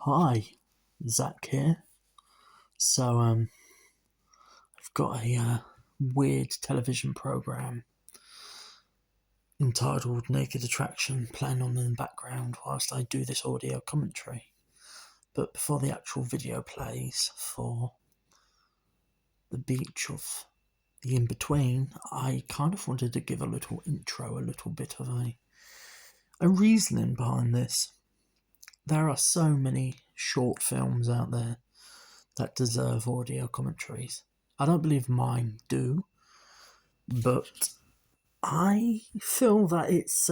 Hi, Zach here. I've got a weird television program entitled Naked Attraction playing on in the background whilst I do this audio commentary. But before the actual video plays for the beach of the Inbetween, I kind of wanted to give a little intro, a little bit of a reasoning behind this. There are so many short films out there that deserve audio commentaries. I don't believe mine do, but I feel that it's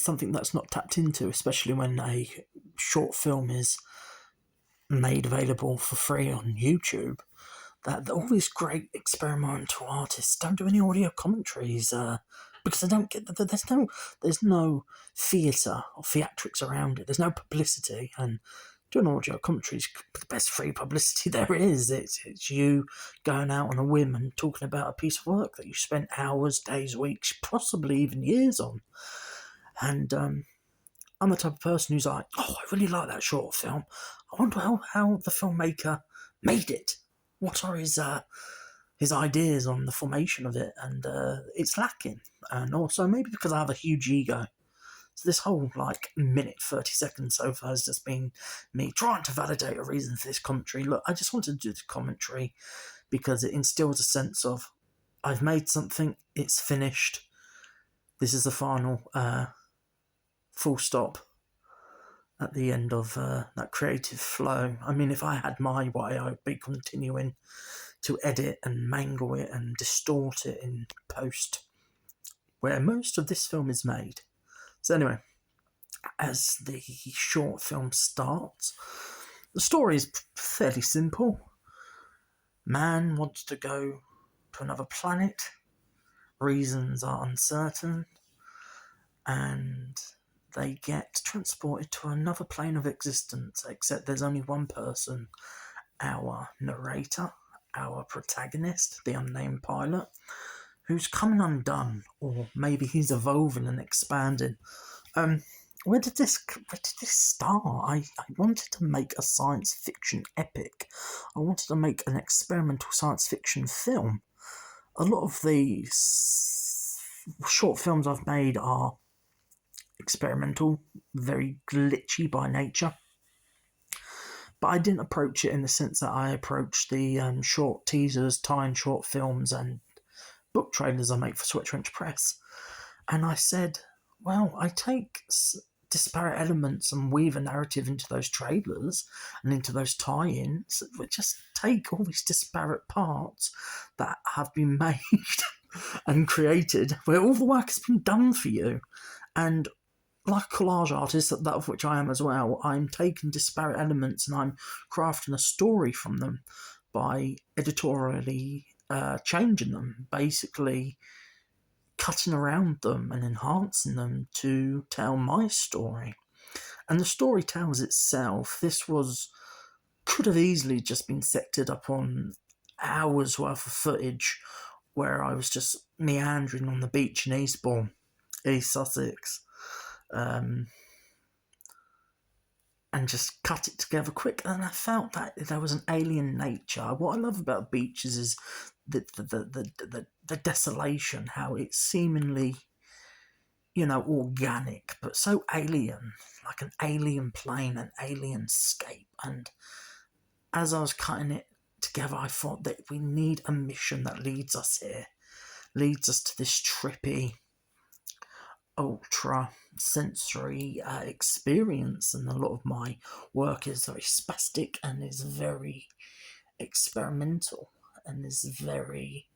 something that's not tapped into, especially when a short film is made available for free on YouTube. That all these great experimental artists don't do any audio commentaries because they don't get there's no theatre or theatrics around it. There's no publicity, and doing audio commentary is the best free publicity there is. It's you going out on a whim and talking about a piece of work that you spent hours, days, weeks, possibly even years on. And I'm the type of person who's like, oh, I really like that short film. I wonder how the filmmaker made it. What are his ideas on the formation of it? And it's lacking. And also maybe because I have a huge ego. So this whole minute 30 seconds so far has just been me trying to validate a reason for this commentary. Look, I just wanted to do the commentary because it instills a sense of I've made something, it's finished. This is the final full stop at the end of that creative flow. I mean, if I had my way, I'd be continuing to edit and mangle it and distort it in post, where most of this film is made. So anyway, as the short film starts, the story is fairly simple. Man wants to go to another planet. Reasons are uncertain. And they get transported to another plane of existence, except there's only one person, our narrator, our protagonist, the unnamed pilot, who's coming undone, or maybe he's evolving and expanding. Where did this start? I wanted to make a science fiction epic. I wanted to make an experimental science fiction film. A lot of the short films I've made are experimental, very glitchy by nature. But I didn't approach it in the sense that I approached the short teasers, tie-in short films, and book trailers I make for Sweat Trench Press. And I said, well, I take disparate elements and weave a narrative into those trailers and into those tie-ins. We just take all these disparate parts that have been made and created, where all the work has been done for you. And like a collage artist, that of which I am as well, I'm taking disparate elements and I'm crafting a story from them by editorially changing them, basically cutting around them and enhancing them to tell my story. And the story tells itself. This could have easily just been sectored upon hours worth of footage where I was just meandering on the beach in Eastbourne, East Sussex, and just cut it together quick. And I felt that there was an alien nature. What I love about beaches is the desolation, how it's seemingly, organic, but so alien, like an alien plane, an alien scape. And as I was cutting it together, I thought that we need a mission that leads us here, leads us to this trippy, ultra sensory experience. And a lot of my work is very spastic and is very experimental and is very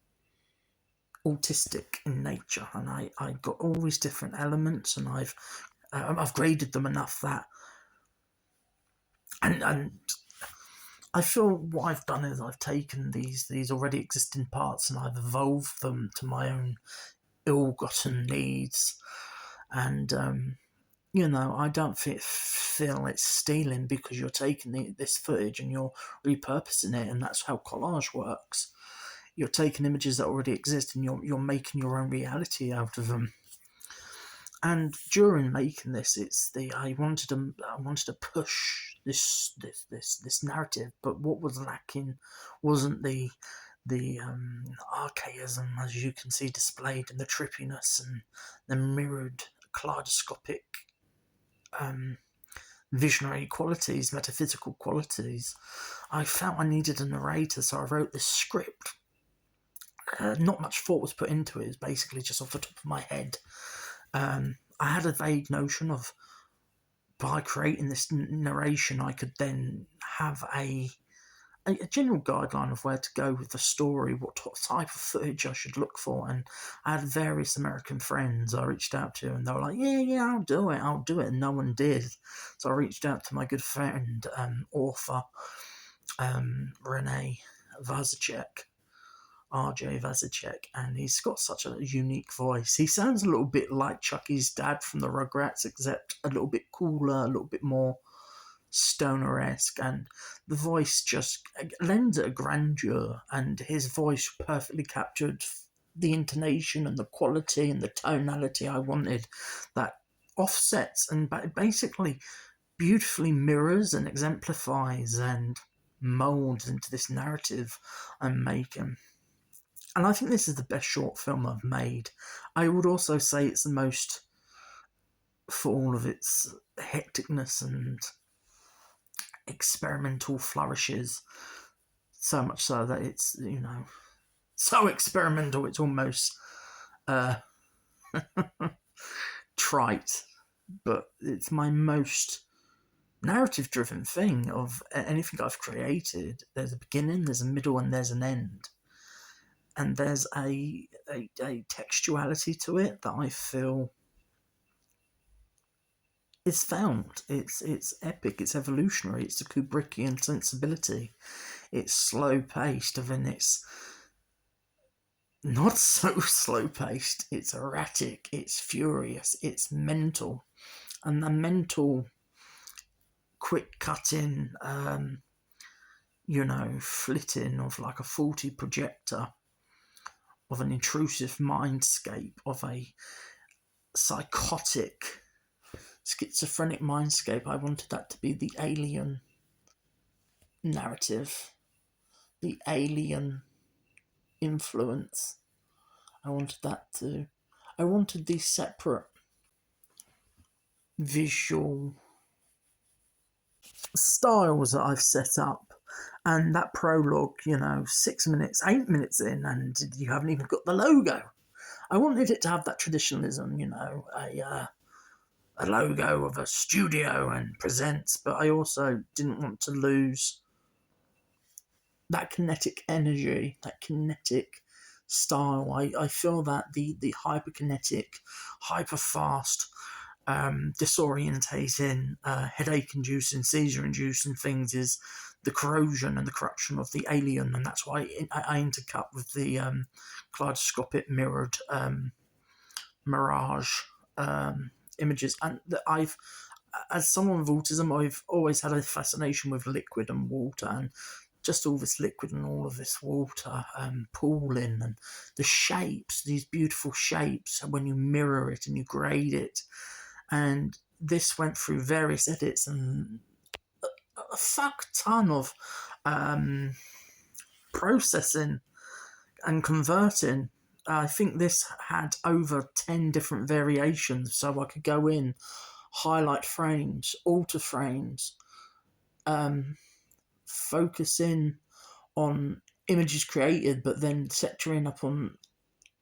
autistic in nature. And I got all these different elements, and I've graded them enough that and I feel what I've done is I've taken these already existing parts and I've evolved them to my own ill-gotten needs. And I don't feel it's stealing, because you're taking this footage and you're repurposing it, and that's how collage works. You're taking images that already exist and you're making your own reality out of them. And during making this, I wanted to push this narrative, but what was lacking wasn't the archaism, as you can see displayed, and the trippiness and the mirrored kaleidoscopic visionary qualities, metaphysical qualities. I felt I needed a narrator, so I wrote this script. Not much thought was put into it. It was basically just off the top of my head. I had a vague notion of, by creating this narration, I could then have a general guideline of where to go with the story, what type of footage I should look for. And I had various American friends I reached out to, and they were like, yeah, I'll do it. And no one did. So I reached out to my good friend, author Renee Vazacek, RJ Vazacek, and he's got such a unique voice. He sounds a little bit like Chucky's dad from the Rugrats, except a little bit cooler, a little bit more stoner-esque, and the voice just lends it a grandeur, and his voice perfectly captured the intonation and the quality and the tonality I wanted, that offsets and basically beautifully mirrors and exemplifies and molds into this narrative I'm making. And I think this is the best short film I've made. I would also say it's the most, for all of its hecticness and experimental flourishes, so much so that it's, so experimental it's almost trite, but it's my most narrative driven thing of anything I've created. There's a beginning, there's a middle, and there's an end. And there's a textuality to it that I feel is found. It's epic, it's evolutionary, it's a Kubrickian sensibility. It's slow paced, and then it's not so slow paced. It's erratic, it's furious, it's mental. And the mental, quick cutting, flitting of like a faulty projector, of an intrusive mindscape, of a psychotic, schizophrenic mindscape. I wanted that to be the alien narrative, the alien influence. I wanted these separate visual styles that I've set up. And that prologue, 6 minutes, 8 minutes in, and you haven't even got the logo. I wanted it to have that traditionalism, a logo of a studio and presents, but I also didn't want to lose that kinetic energy, that kinetic style. I feel that the hyperkinetic, hyper fast, disorientating, headache inducing, seizure inducing things is the corrosion and the corruption of the alien, and that's why I intercut with the kaleidoscopic mirrored mirage images. And that as someone with autism, I've always had a fascination with liquid and water, and just all this liquid and all of this water pooling, and the shapes, these beautiful shapes when you mirror it and you grade it. And this went through various edits and a fuck ton of processing and converting. I think this had over 10 different variations, so I could go in, highlight frames, alter frames, focus in on images created, but then sectoring up on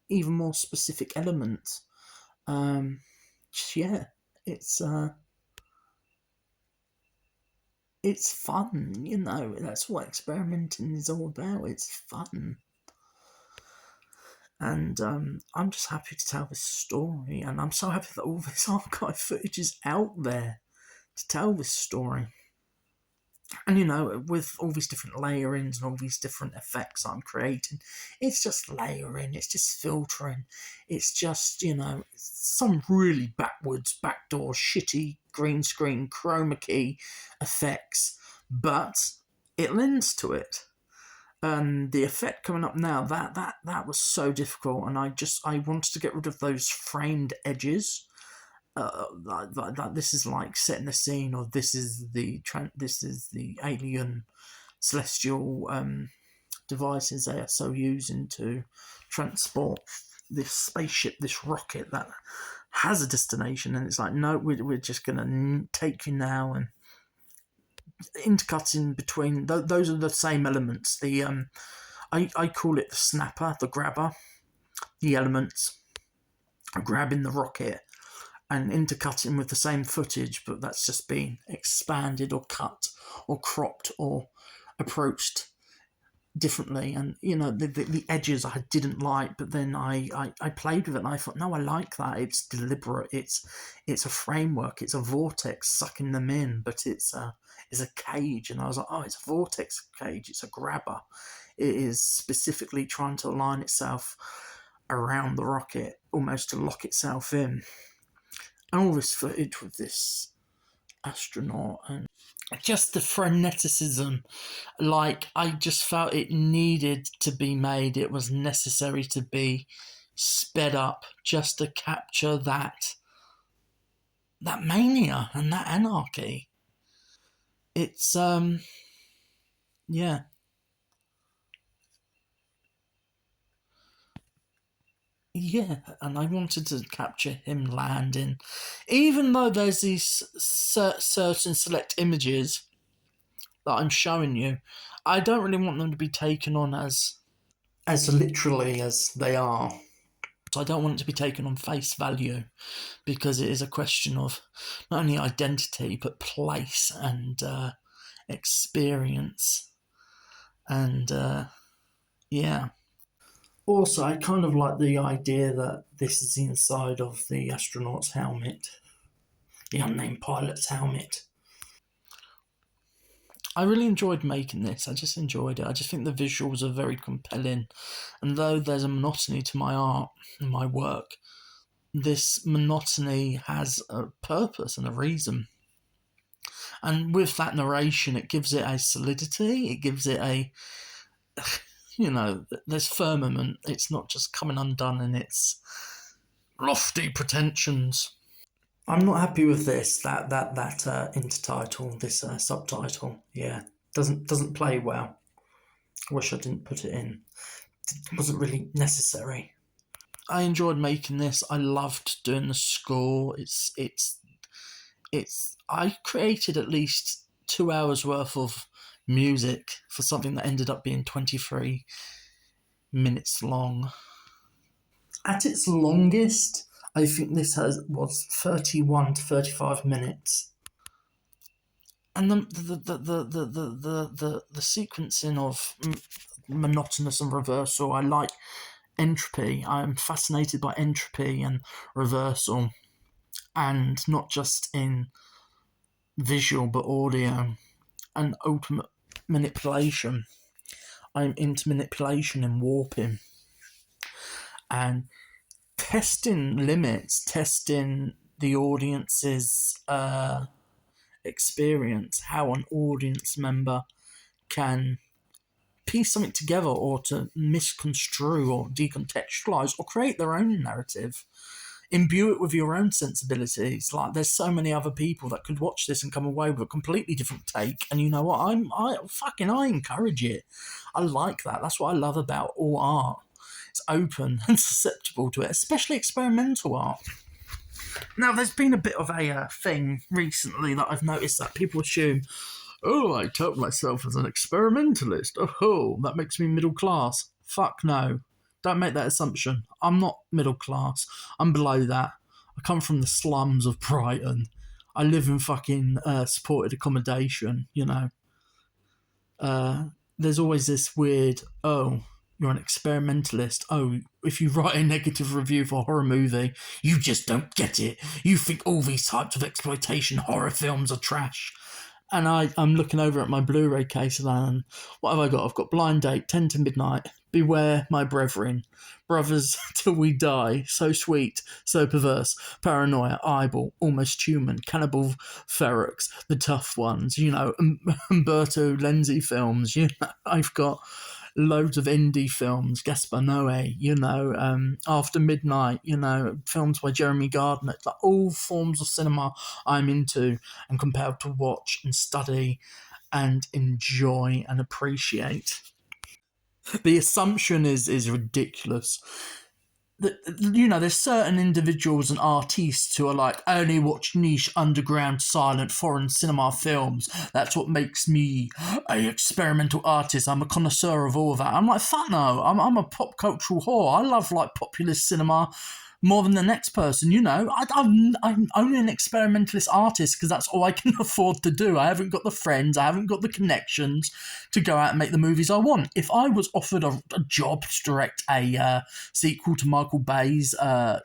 even more specific elements. It's fun, that's what experimenting is all about. It's fun. And I'm just happy to tell this story, and I'm so happy that all this archive footage is out there to tell this story. And with all these different layerings and all these different effects I'm creating, it's just layering, it's just filtering, it's just, some really backwards, backdoor, shitty green screen, chroma key effects, but it lends to it. And the effect coming up now, that was so difficult, and I wanted to get rid of those framed edges this is like setting the scene, or this is the alien celestial devices they are so using to transport this spaceship, this rocket that has a destination, and it's like, no, we're just going to take you now, and intercutting between those are the same elements. I call it the snapper, the grabber, the elements grabbing the rocket and intercutting with the same footage, but that's just been expanded or cut or cropped or approached differently. And the edges I didn't like, but then I played with it and I thought, no, I like that. It's deliberate. It's a framework. It's a vortex sucking them in, but it's a cage. And I was like, oh, it's a vortex cage. It's a grabber. It is specifically trying to align itself around the rocket, almost to lock itself in. And all this footage with this astronaut and just the freneticism, like, I just felt it needed to be made. It was necessary to be sped up just to capture that mania and that anarchy. It's yeah. Yeah, and I wanted to capture him landing, even though there's these certain select images that I'm showing you. I don't really want them to be taken on as literally as they are. So I don't want it to be taken on face value, because it is a question of not only identity but place and experience, and yeah. Also, I kind of like the idea that this is the inside of the astronaut's helmet, the unnamed pilot's helmet. I really enjoyed making this. I just enjoyed it. I just think the visuals are very compelling. And though there's a monotony to my art and my work, this monotony has a purpose and a reason. And with that narration, it gives it a solidity. It gives it a, there's firmament. It's not just coming undone in its lofty pretensions. I'm not happy with this. That intertitle, this subtitle, yeah, doesn't play well. I wish I didn't put it in. It wasn't really necessary. I enjoyed making this. I loved doing the score. I created at least 2 hours worth of music for something that ended up being 23 minutes long. At its longest, I think this was 31 to 35 minutes. And the sequencing of monotonous and reversal, I like entropy. I'm fascinated by entropy and reversal, and not just in visual but audio, and ultimate manipulation. I'm into manipulation and warping and testing limits, testing the audience's experience, how an audience member can piece something together, or to misconstrue or decontextualize or create their own narrative. Imbue it with your own sensibilities. Like, there's so many other people that could watch this and come away with a completely different take. And you know what? I encourage it. I like that. That's what I love about all art. It's open and susceptible to it, especially experimental art. Now, there's been a bit of a thing recently that I've noticed that people assume, oh, I tout myself as an experimentalist. Oh, that makes me middle class. Fuck no. Don't make that assumption. I'm not middle class. I'm below that. I come from the slums of Brighton. I live in fucking supported accommodation, There's always this weird, oh, you're an experimentalist. Oh, if you write a negative review for a horror movie, you just don't get it. You think all these types of exploitation horror films are trash. And I'm looking over at my Blu-ray case and what have I got? I've got Blind Date, 10 to Midnight, Beware My Brethren, Brothers Till We Die, So Sweet, So Perverse, Paranoia, Eyeball, Almost Human, Cannibal Ferox, The Tough Ones, Umberto Lenzi films. I've got loads of indie films, Gaspar Noé, After Midnight, films by Jeremy Gardner, like all forms of cinema I'm into and compelled to watch and study and enjoy and appreciate. The assumption is ridiculous. There's certain individuals and artists who are like, I only watch niche, underground, silent, foreign cinema films. That's what makes me a experimental artist. I'm a connoisseur of all of that. I'm like, fuck no. I'm a pop cultural whore. I love like populist cinema more than the next person. I'm only an experimentalist artist because that's all I can afford to do. I haven't got the friends, I haven't got the connections to go out and make the movies I want. If I was offered a job to direct a sequel to Michael Bay's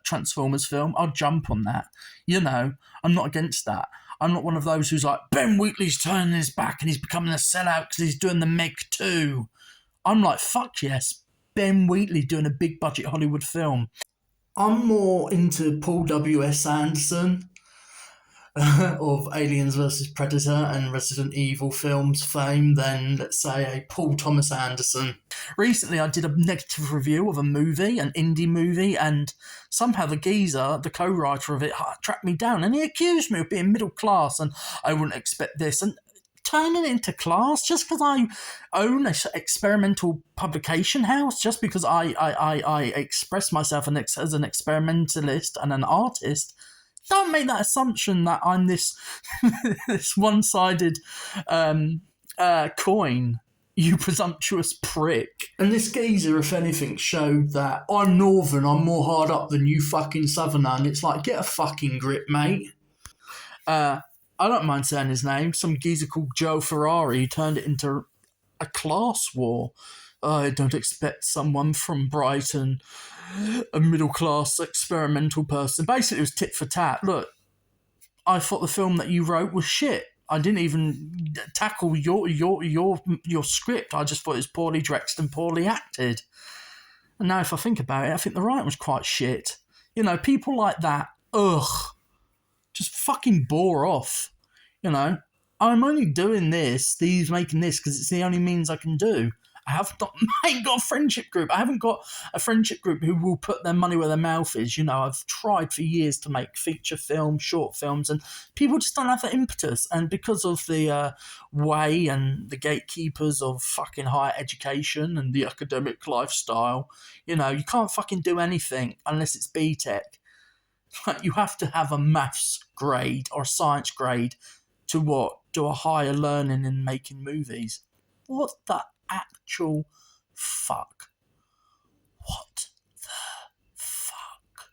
Transformers film, I'd jump on that. I'm not against that. I'm not one of those who's like, Ben Wheatley's turning his back and he's becoming a sellout because he's doing the Meg 2. I'm like, fuck yes, Ben Wheatley doing a big budget Hollywood film. I'm more into Paul W.S. Anderson of Aliens vs. Predator and Resident Evil films fame than, let's say, a Paul Thomas Anderson. Recently, I did a negative review of a movie, an indie movie, and somehow the geezer, the co-writer of it, tracked me down and he accused me of being middle class and I wouldn't expect this. And turning it into class just because I own an experimental publication house, just because I express myself as an experimentalist and an artist, don't make that assumption that I'm this this one-sided coin, you presumptuous prick. And this geezer, if anything, showed that I'm northern, I'm more hard up than you fucking southerner, and it's like, get a fucking grip, mate. I don't mind saying his name, some geezer called Joe Ferrari turned it into a class war. I don't expect someone from Brighton, a middle-class experimental person. Basically, it was tit for tat. Look, I thought the film that you wrote was shit. I didn't even tackle your script. I just thought it was poorly directed and poorly acted. And now if I think about it, I think the writing was quite shit. People like that, just fucking bore off. I'm only doing making this because it's the only means I can do. I ain't got a friendship group. I haven't got a friendship group who will put their money where their mouth is. I've tried for years to make feature films, short films, and people just don't have that impetus. And because of the way and the gatekeepers of fucking higher education and the academic lifestyle, you can't fucking do anything unless it's BTEC. You have to have a maths grade or a science grade to do a higher learning in making movies. What the actual fuck? What the fuck?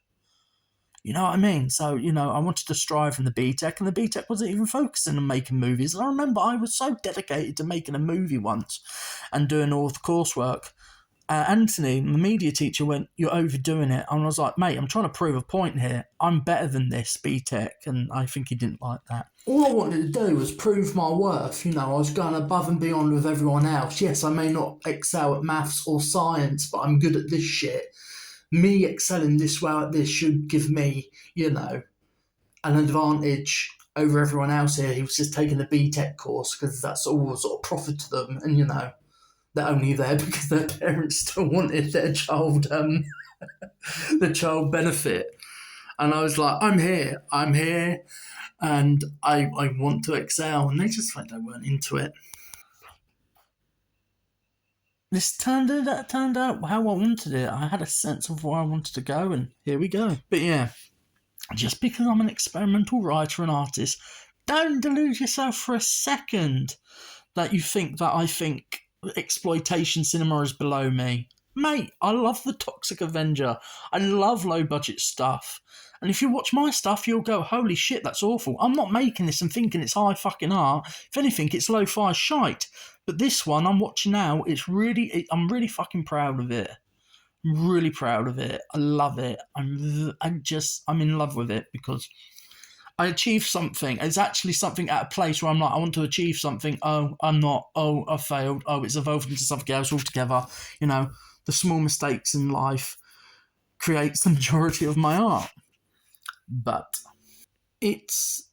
You know what I mean? So, I wanted to strive in the BTEC, and the BTEC wasn't even focusing on making movies. And I remember I was so dedicated to making a movie once and doing all the coursework. Anthony, the media teacher, went, "You're overdoing it." And I was like, "Mate, I'm trying to prove a point here. I'm better than this, BTEC." And I think he didn't like that. All I wanted to do was prove my worth. I was going above and beyond with everyone else. Yes, I may not excel at maths or science, but I'm good at this shit. Me excelling this well at this should give me, an advantage over everyone else here. He was just taking the BTEC course because that's all sort of profit to them. And, they're only there because their parents still wanted their child, the child benefit. And I was like, I'm here, and I want to excel. And they just like, they weren't into it. This turned out how I wanted it. I had a sense of where I wanted to go, and here we go. But yeah, just because I'm an experimental writer and artist, don't delude yourself for a second that you think that I think exploitation cinema is below me. Mate, I love The Toxic Avenger. I love low-budget stuff. And if you watch my stuff, you'll go, holy shit, that's awful. I'm not making this and thinking it's high fucking art. If anything, it's lo-fi shite. But this one I'm watching now, I'm really fucking proud of it. I'm really proud of it. I love it. I'm in love with it because I achieved something. It's actually something at a place where I'm like, I want to achieve something. Oh, I'm not. Oh, I failed. Oh, it's evolved into something else altogether. The small mistakes in life creates the majority of my art. But it's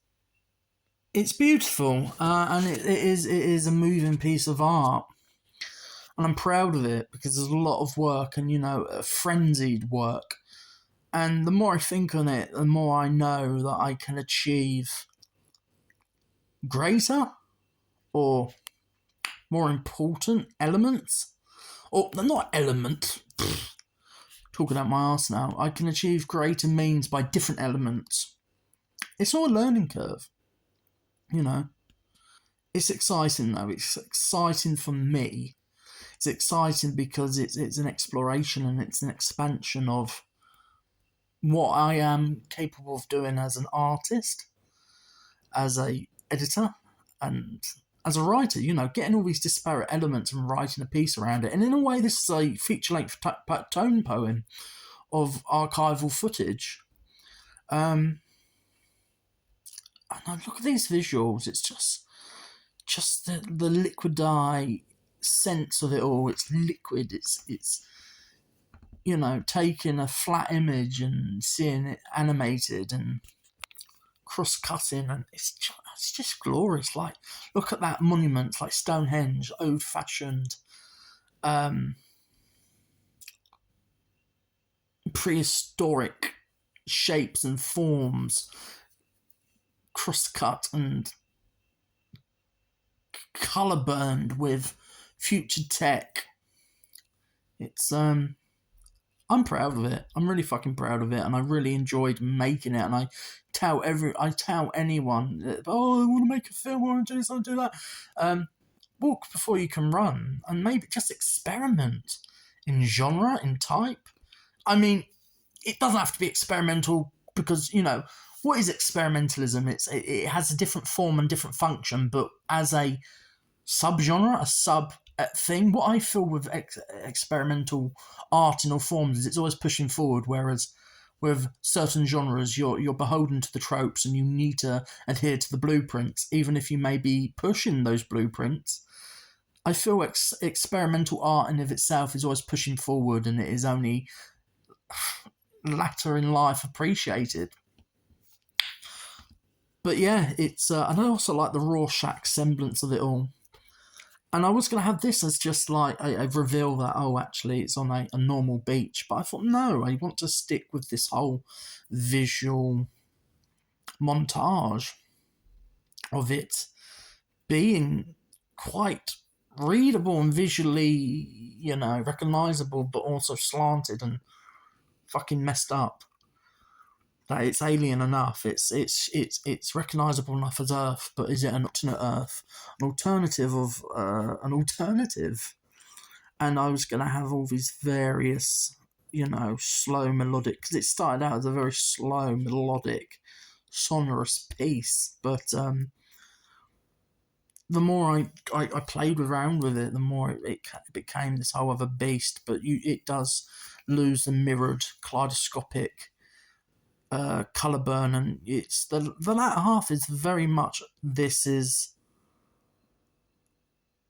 beautiful, and it is a moving piece of art. And I'm proud of it because there's a lot of work and, frenzied work. And the more I think on it, the more I know that I can achieve greater or more important elements. Or not elements. Talking out my arse now. I can achieve greater means by different elements. It's all a learning curve. It's exciting though. It's exciting for me. It's exciting because it's an exploration and it's an expansion of what I am capable of doing as an artist, as a editor, and as a writer. Getting all these disparate elements and writing a piece around it. And in a way, this is a feature-length tone poem of archival footage. And I look at these visuals. It's just the liquid eye sense of it all. It's liquid. It's taking a flat image and seeing it animated and cross-cutting, and it's just glorious. Like, look at that monument, like Stonehenge, old-fashioned, prehistoric shapes and forms, cross-cut and colour burned with future tech. It's I'm proud of it. I'm really fucking proud of it, and I really enjoyed making it. And I tell anyone, oh, I want to make a film, I want to do this, I want to do that. Walk before you can run, and maybe just experiment in genre, in type. I mean, it doesn't have to be experimental because what is experimentalism? It has a different form and different function, but as a subgenre, a sub thing. What I feel with experimental art in all forms is it's always pushing forward, whereas with certain genres you're beholden to the tropes and you need to adhere to the blueprints, even if you may be pushing those blueprints. I feel experimental art in of itself is always pushing forward, and it is only latter in life appreciated. But yeah, it's and I also like the Rorschach semblance of it all. And I was going to have this as just like a reveal that, actually it's on a normal beach. But I thought, no, I want to stick with this whole visual montage of it being quite readable and visually, recognisable, but also slanted and fucking messed up. That it's alien enough. It's recognisable enough as Earth, but is it an alternate Earth? An alternative of an alternative. And I was going to have all these various, slow melodic, because it started out as a very slow, melodic, sonorous piece. But the more I played around with it, the more it became this whole other beast. But it does lose the mirrored, kaleidoscopic colour burn, and it's the latter half is very much this is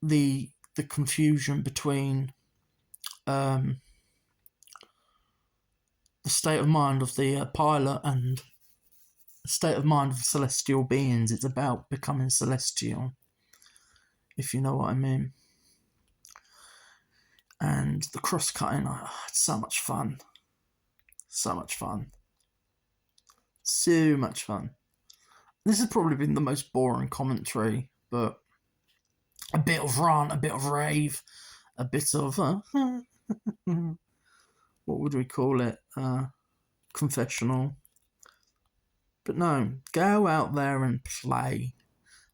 the confusion between the state of mind of the pilot and the state of mind of celestial beings. It's about becoming celestial, if you know what I mean. And the cross-cutting, it's so much fun. So much fun. So much fun. This has probably been the most boring commentary, but a bit of rant, a bit of rave, a bit of what would we call it? Confessional. But no, go out there and play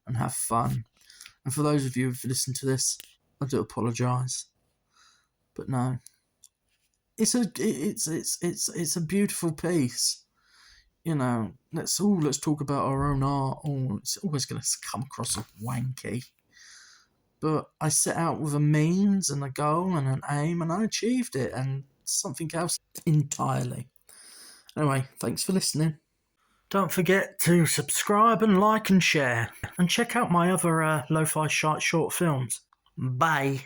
and have fun. And for those of you who've listened to this, I do apologise. But no, it's a beautiful piece. Let's talk about our own art. It's always going to come across as wanky. But I set out with a means and a goal and an aim, and I achieved it, and something else entirely. Anyway, thanks for listening. Don't forget to subscribe and like and share. And check out my other lo-fi short films. Bye.